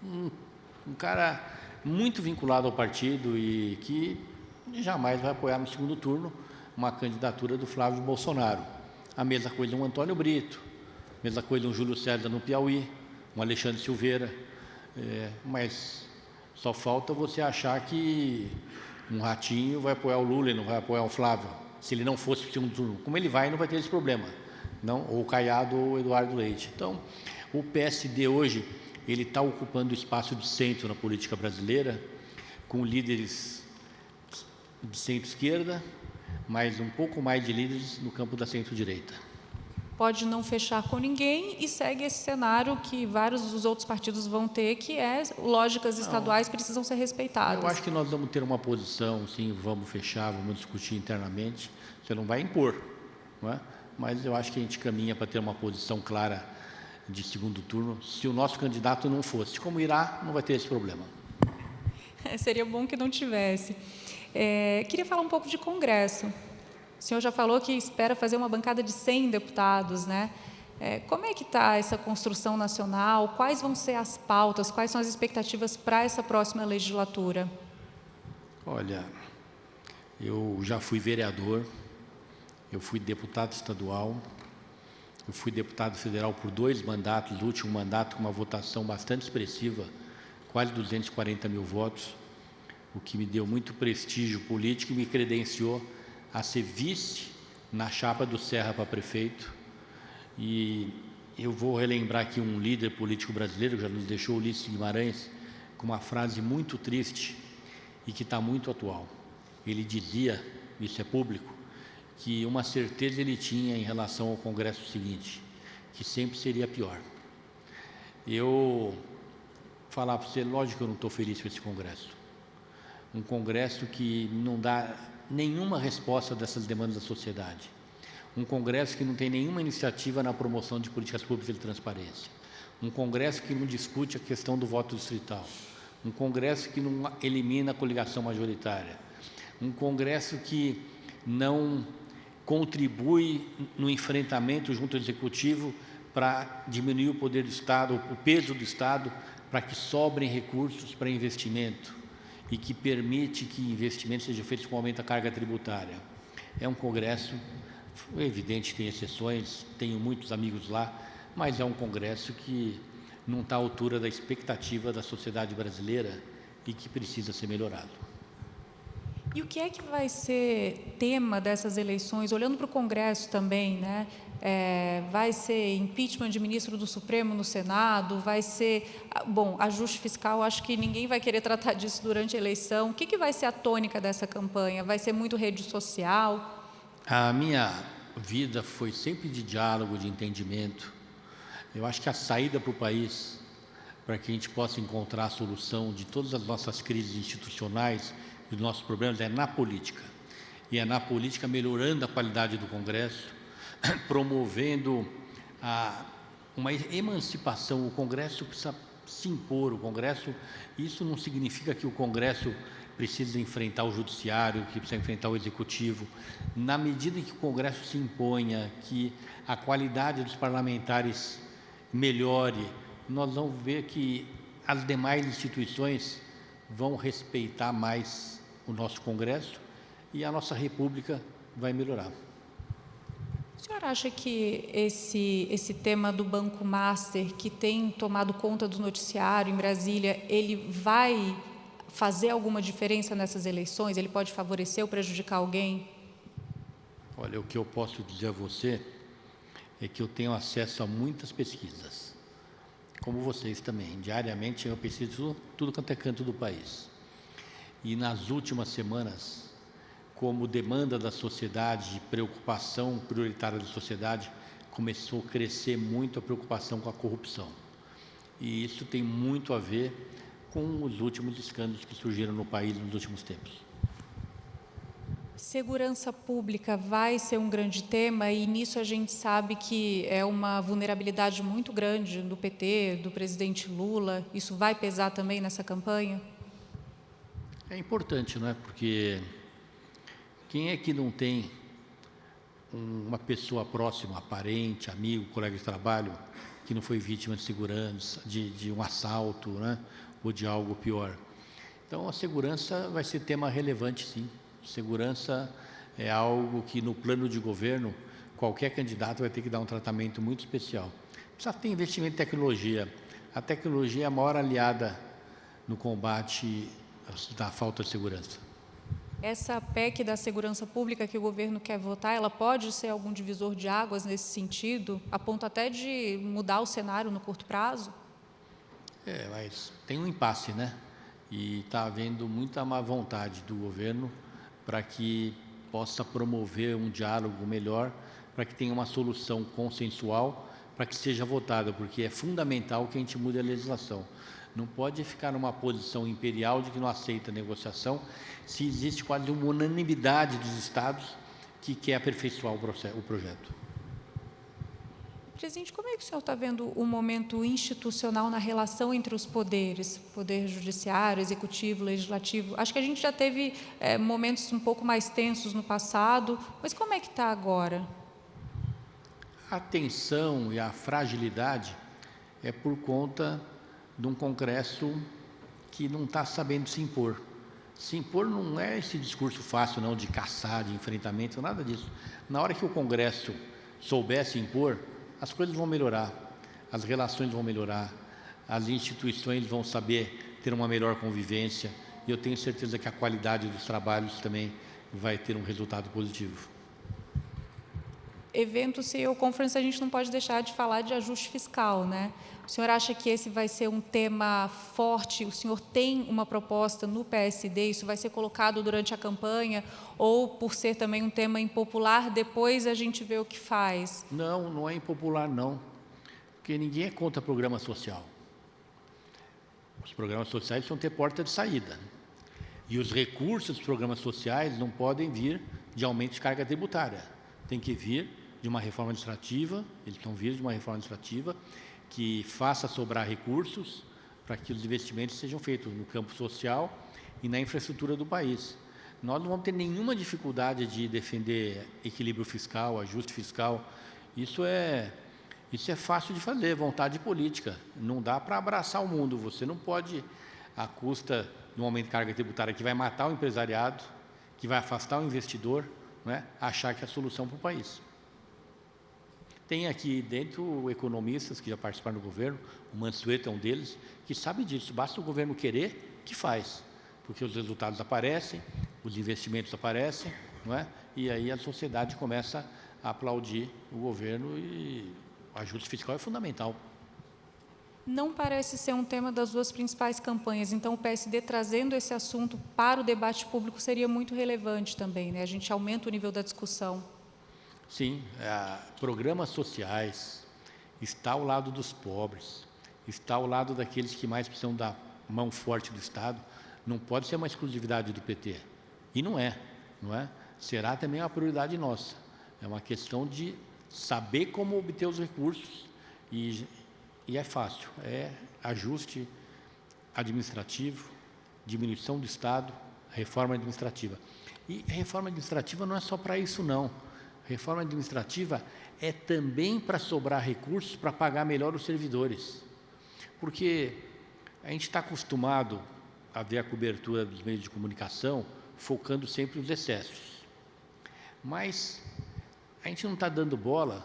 um cara muito vinculado ao partido e que jamais vai apoiar no segundo turno uma candidatura do Flávio Bolsonaro. A mesma coisa um Antônio Brito, a mesma coisa um Júlio César no Piauí, um Alexandre Silveira, mas só falta você achar que um Ratinho vai apoiar o Lula e não vai apoiar o Flávio. Se ele não fosse para o segundo turno, como ele vai, não vai ter esse problema. Não, ou o Caiado ou o Eduardo Leite. Então, o PSD hoje, ele está ocupando o espaço de centro na política brasileira, com líderes de centro-esquerda, mas um pouco mais de líderes no campo da centro-direita. Pode não fechar com ninguém e segue esse cenário que vários dos outros partidos vão ter, que lógicas estaduais precisam ser respeitadas. Eu acho que nós vamos ter uma posição, sim, vamos fechar, vamos discutir internamente. Você não vai impor, não é? Mas eu acho que a gente caminha para ter uma posição clara de segundo turno, se o nosso candidato não fosse. Como irá, não vai ter esse problema. Seria bom que não tivesse. Queria falar um pouco de Congresso. O senhor já falou que espera fazer uma bancada de 100 deputados, né? Como é que está essa construção nacional? Quais vão ser as pautas? Quais são as expectativas para essa próxima legislatura? Olha, eu já fui vereador, eu fui deputado estadual, eu fui deputado federal por 2 mandatos, o último mandato com uma votação bastante expressiva, quase 240 mil votos, o que me deu muito prestígio político e me credenciou a ser vice na chapa do Serra para prefeito. E eu vou relembrar aqui um líder político brasileiro, que já nos deixou, Ulisses Guimarães, com uma frase muito triste e que está muito atual. Ele dizia, isso é público, que uma certeza ele tinha em relação ao Congresso seguinte, que sempre seria pior. Eu falar para você, lógico que eu não estou feliz com esse Congresso. Um Congresso que não dá nenhuma resposta dessas demandas da sociedade. Um Congresso que não tem nenhuma iniciativa na promoção de políticas públicas de transparência. Um Congresso que não discute a questão do voto distrital. Um Congresso que não elimina a coligação majoritária. Um Congresso que não contribui no enfrentamento junto ao Executivo para diminuir o poder do Estado, o peso do Estado, para que sobrem recursos para investimento e que permite que investimentos sejam feitos com aumento da carga tributária. É um Congresso, é evidente que tem exceções, tenho muitos amigos lá, mas é um Congresso que não está à altura da expectativa da sociedade brasileira e que precisa ser melhorado. E o que é que vai ser tema dessas eleições, olhando para o Congresso também, né? Vai ser impeachment de ministro do Supremo no Senado, vai ser, ajuste fiscal, acho que ninguém vai querer tratar disso durante a eleição. O que vai ser a tônica dessa campanha? Vai ser muito rede social? A minha vida foi sempre de diálogo, de entendimento. Eu acho que a saída para o país, para que a gente possa encontrar a solução de todas as nossas crises institucionais, dos nossos problemas, é na política. E é na política melhorando a qualidade do Congresso, promovendo uma emancipação. O Congresso precisa se impor, o Congresso, isso não significa que o Congresso precisa enfrentar o Judiciário, que precisa enfrentar o Executivo. Na medida em que o Congresso se imponha, que a qualidade dos parlamentares melhore, nós vamos ver que as demais instituições vão respeitar mais o nosso Congresso e a nossa República vai melhorar. O senhor acha que esse tema do Banco Master, que tem tomado conta do noticiário em Brasília, ele vai fazer alguma diferença nessas eleições? Ele pode favorecer ou prejudicar alguém? Olha, o que eu posso dizer a você é que eu tenho acesso a muitas pesquisas, como vocês também. Diariamente eu pesquiso tudo quanto é canto do país. E nas últimas semanas, como demanda da sociedade, preocupação prioritária da sociedade, começou a crescer muito a preocupação com a corrupção. E isso tem muito a ver com os últimos escândalos que surgiram no país nos últimos tempos. Segurança pública vai ser um grande tema e nisso a gente sabe que é uma vulnerabilidade muito grande do PT, do presidente Lula. Isso vai pesar também nessa campanha? É importante, não é? Porque quem é que não tem uma pessoa próxima, parente, amigo, colega de trabalho, que não foi vítima de segurança, de um assalto, né? Ou de algo pior? Então, a segurança vai ser tema relevante, sim. Segurança é algo que, no plano de governo, qualquer candidato vai ter que dar um tratamento muito especial. Precisa ter investimento em tecnologia. A tecnologia é a maior aliada no combate da falta de segurança. Essa PEC da segurança pública que o governo quer votar, ela pode ser algum divisor de águas nesse sentido, a ponto até de mudar o cenário no curto prazo? Mas tem um impasse, né? E está havendo muita má vontade do governo para que possa promover um diálogo melhor, para que tenha uma solução consensual, para que seja votada, porque é fundamental que a gente mude a legislação. Não pode ficar numa posição imperial de que não aceita negociação, se existe quase uma unanimidade dos estados que quer aperfeiçoar o projeto. Presidente, como é que o senhor está vendo o momento institucional na relação entre os poderes, poder judiciário, executivo, legislativo? Acho que a gente já teve momentos um pouco mais tensos no passado, mas como é que está agora? A tensão e a fragilidade é por conta de um Congresso que não está sabendo se impor. Se impor não é esse discurso fácil, não, de caçar, de enfrentamento, nada disso. Na hora que o Congresso souber se impor, as coisas vão melhorar, as relações vão melhorar, as instituições vão saber ter uma melhor convivência, e eu tenho certeza que a qualidade dos trabalhos também vai ter um resultado positivo. Evento CEO Conference, a gente não pode deixar de falar de ajuste fiscal, né? O senhor acha que esse vai ser um tema forte? O senhor tem uma proposta no PSD? Isso vai ser colocado durante a campanha? Ou, por ser também um tema impopular, depois a gente vê o que faz? Não, não é impopular, não. Porque ninguém é contra programa social. Os programas sociais precisam ter porta de saída. E os recursos dos programas sociais não podem vir de aumento de carga tributária. Tem que vir de uma reforma administrativa, eles estão vindo de uma reforma administrativa que faça sobrar recursos para que os investimentos sejam feitos no campo social e na infraestrutura do país. Nós não vamos ter nenhuma dificuldade de defender equilíbrio fiscal, ajuste fiscal. Isso é fácil de fazer, vontade política. Não dá para abraçar o mundo. Você não pode, à custa de um aumento de carga tributária que vai matar o empresariado, que vai afastar o investidor, né, achar que é a solução para o país. Tem aqui dentro economistas que já participaram do governo, o Mansueto é um deles, que sabe disso, basta o governo querer, que faz, porque os resultados aparecem, os investimentos aparecem, não é? E aí a sociedade começa a aplaudir o governo e o ajuste fiscal é fundamental. Não parece ser um tema das duas principais campanhas, então o PSD trazendo esse assunto para o debate público seria muito relevante também, né? A gente aumenta o nível da discussão. Sim, programas sociais, está ao lado dos pobres, está ao lado daqueles que mais precisam da mão forte do Estado, não pode ser uma exclusividade do PT. E não é? Será também uma prioridade nossa. É uma questão de saber como obter os recursos e é fácil, é ajuste administrativo, diminuição do Estado, reforma administrativa. E a reforma administrativa não é só para isso, não. Reforma administrativa é também para sobrar recursos para pagar melhor os servidores. Porque a gente está acostumado a ver a cobertura dos meios de comunicação focando sempre nos excessos. Mas a gente não está dando bola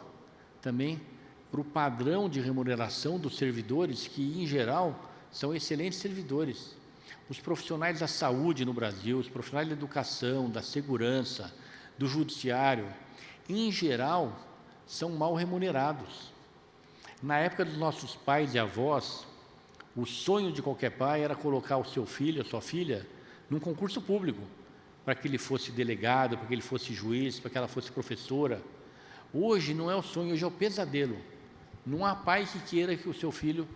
também para o padrão de remuneração dos servidores, que, em geral, são excelentes servidores. Os profissionais da saúde no Brasil, os profissionais da educação, da segurança, do judiciário, em geral, são mal remunerados. Na época dos nossos pais e avós, o sonho de qualquer pai era colocar o seu filho, a sua filha, num concurso público, para que ele fosse delegado, para que ele fosse juiz, para que ela fosse professora. Hoje não é o sonho, hoje é o pesadelo. Não há pai que queira que o seu filho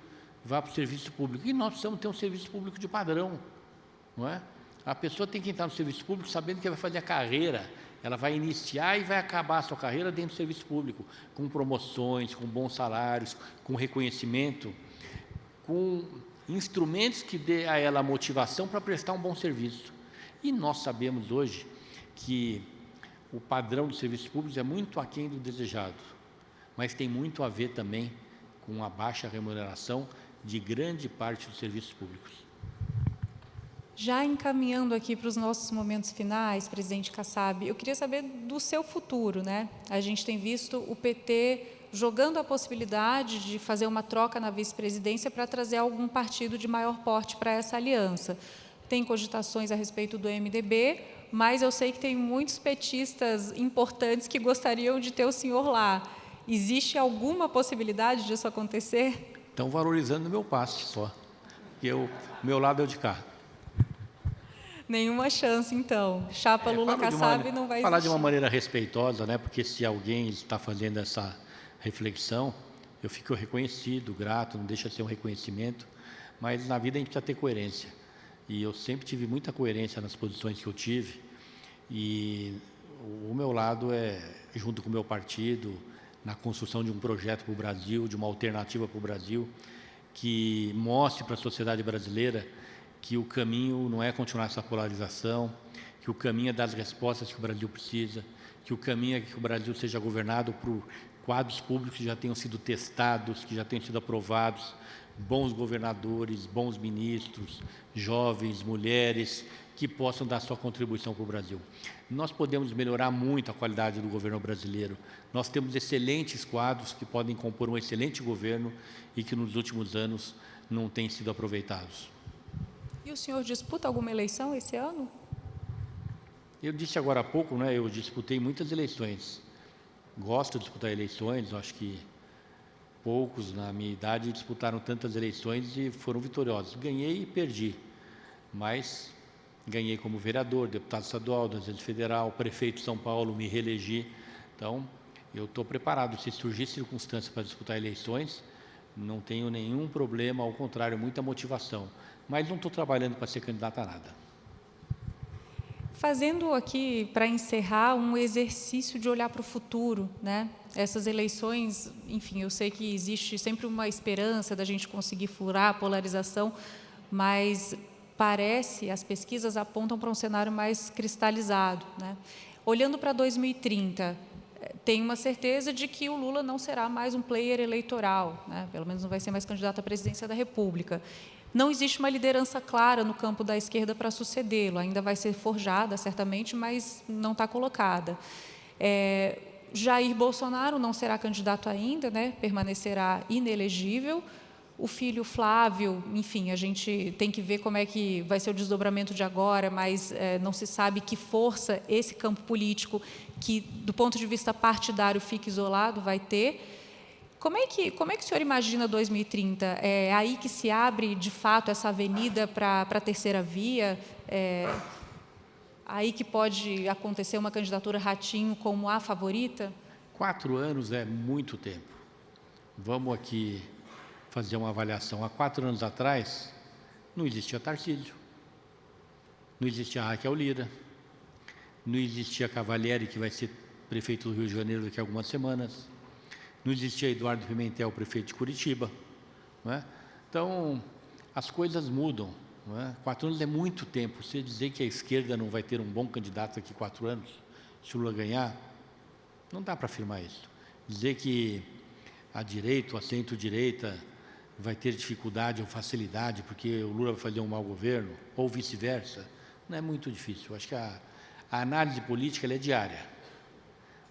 vá para o serviço público. E nós precisamos ter um serviço público de padrão, não é? A pessoa tem que entrar no serviço público sabendo que vai fazer a carreira. Ela vai iniciar e vai acabar a sua carreira dentro do serviço público, com promoções, com bons salários, com reconhecimento, com instrumentos que dê a ela a motivação para prestar um bom serviço. E nós sabemos hoje que o padrão dos serviços públicos é muito aquém do desejado, mas tem muito a ver também com a baixa remuneração de grande parte dos serviços públicos. Já encaminhando aqui para os nossos momentos finais, presidente Kassab, eu queria saber do seu futuro, né? A gente tem visto o PT jogando a possibilidade de fazer uma troca na vice-presidência para trazer algum partido de maior porte para essa aliança. Tem cogitações a respeito do MDB, mas eu sei que tem muitos petistas importantes que gostariam de ter o senhor lá. Existe alguma possibilidade disso acontecer? Estão valorizando o meu passe só, porque o meu lado é o de cá. Nenhuma chance, então. Chapa Lula-Kassab não vai existir. Falar de uma maneira respeitosa, né? Porque se alguém está fazendo essa reflexão, eu fico reconhecido, grato, não deixa de ser um reconhecimento, mas na vida a gente precisa ter coerência. E eu sempre tive muita coerência nas posições que eu tive, e o meu lado é, junto com o meu partido, na construção de um projeto para o Brasil, de uma alternativa para o Brasil, que mostre para a sociedade brasileira que o caminho não é continuar essa polarização, que o caminho é das respostas que o Brasil precisa, que o caminho é que o Brasil seja governado por quadros públicos que já tenham sido testados, que já tenham sido aprovados, bons governadores, bons ministros, jovens, mulheres, que possam dar sua contribuição para o Brasil. Nós podemos melhorar muito a qualidade do governo brasileiro. Nós temos excelentes quadros que podem compor um excelente governo e que nos últimos anos não têm sido aproveitados. E o senhor disputa alguma eleição esse ano? Eu disse agora há pouco, né, eu disputei muitas eleições. Gosto de disputar eleições, acho que poucos na minha idade disputaram tantas eleições e foram vitoriosos. Ganhei e perdi, mas ganhei como vereador, deputado estadual, presidente federal, prefeito de São Paulo, me reelegi. Então, eu estou preparado. Se surgir circunstância para disputar eleições, não tenho nenhum problema, ao contrário, muita motivação. Mas não estou trabalhando para ser candidato a nada. Fazendo aqui, para encerrar, um exercício de olhar para o futuro, né? Essas eleições, enfim, eu sei que existe sempre uma esperança da gente conseguir furar a polarização, mas parece, as pesquisas apontam para um cenário mais cristalizado, né? Olhando para 2030, tem uma certeza de que o Lula não será mais um player eleitoral, né? Pelo menos não vai ser mais candidato à presidência da República. Não existe uma liderança clara no campo da esquerda para sucedê-lo, ainda vai ser forjada, certamente, mas não está colocada. Jair Bolsonaro não será candidato ainda, né? Permanecerá inelegível. O filho Flávio, enfim, a gente tem que ver como é que vai ser o desdobramento de agora, mas não se sabe que força esse campo político, que do ponto de vista partidário fica isolado, vai ter. Como é que o senhor imagina 2030? É aí que se abre, de fato, essa avenida para a terceira via? Aí que pode acontecer uma candidatura Ratinho como a favorita? 4 anos é muito tempo. Vamos aqui fazer uma avaliação. Há 4 anos atrás, não existia Tarcísio, não existia Raquel Lira, não existia Cavalieri, que vai ser prefeito do Rio de Janeiro daqui a algumas semanas, não existia Eduardo Pimentel, prefeito de Curitiba, não é? Então, as coisas mudam, não é? 4 anos é muito tempo. Você dizer que a esquerda não vai ter um bom candidato daqui a 4 anos, se o Lula ganhar, não dá para afirmar isso. Dizer que a direita, ou a centro-direita, vai ter dificuldade ou facilidade porque o Lula vai fazer um mau governo, ou vice-versa, não é muito difícil. Eu acho que a análise política ela é diária.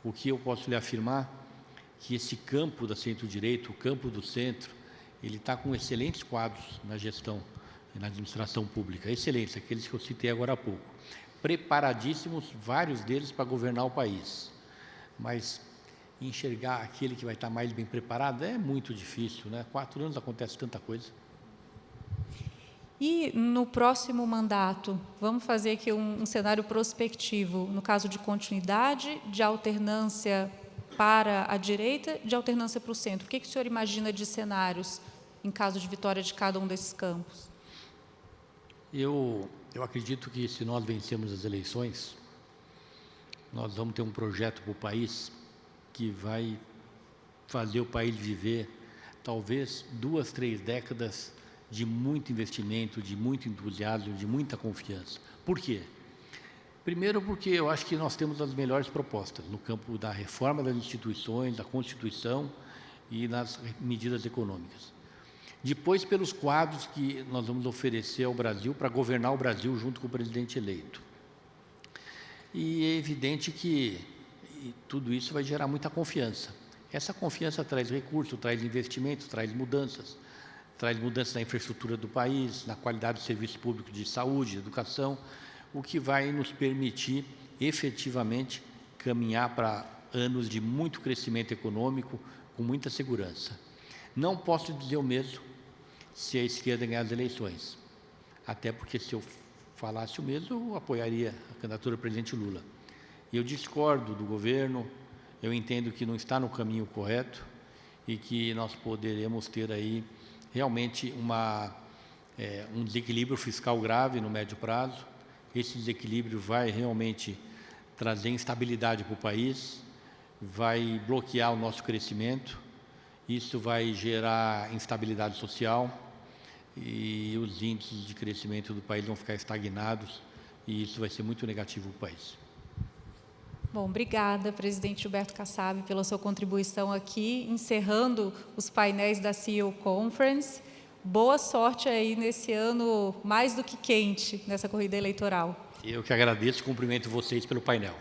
O que eu posso lhe afirmar que esse campo da centro-direita, o campo do centro, ele está com excelentes quadros na gestão e na administração pública, excelentes, aqueles que eu citei agora há pouco, preparadíssimos, vários deles para governar o país, mas enxergar aquele que vai estar mais bem preparado é muito difícil, né? 4 anos acontece tanta coisa. E no próximo mandato, vamos fazer aqui um cenário prospectivo, no caso de continuidade, de alternância para a direita, de alternância para o centro. O que o senhor imagina de cenários em caso de vitória de cada um desses campos? Eu acredito que se nós vencermos as eleições, nós vamos ter um projeto para o país que vai fazer o país viver talvez 2, 3 décadas de muito investimento, de muito entusiasmo, de muita confiança. Por quê? Primeiro porque eu acho que nós temos as melhores propostas no campo da reforma das instituições, da Constituição e nas medidas econômicas. Depois, pelos quadros que nós vamos oferecer ao Brasil para governar o Brasil junto com o presidente eleito. E é evidente que tudo isso vai gerar muita confiança. Essa confiança traz recursos, traz investimentos, traz mudanças na infraestrutura do país, na qualidade do serviço público de saúde, de educação, o que vai nos permitir efetivamente caminhar para anos de muito crescimento econômico, com muita segurança. Não posso dizer o mesmo se a esquerda ganhar as eleições, até porque se eu falasse o mesmo, eu apoiaria a candidatura do presidente Lula. Eu discordo do governo, eu entendo que não está no caminho correto e que nós poderemos ter aí realmente um desequilíbrio fiscal grave no médio prazo. Esse desequilíbrio vai realmente trazer instabilidade para o país, vai bloquear o nosso crescimento, isso vai gerar instabilidade social e os índices de crescimento do país vão ficar estagnados e isso vai ser muito negativo para o país. Bom, obrigada, presidente Gilberto Kassab, pela sua contribuição aqui, encerrando os painéis da CEO Conference. Boa sorte aí nesse ano mais do que quente, nessa corrida eleitoral. Eu que agradeço e cumprimento vocês pelo painel.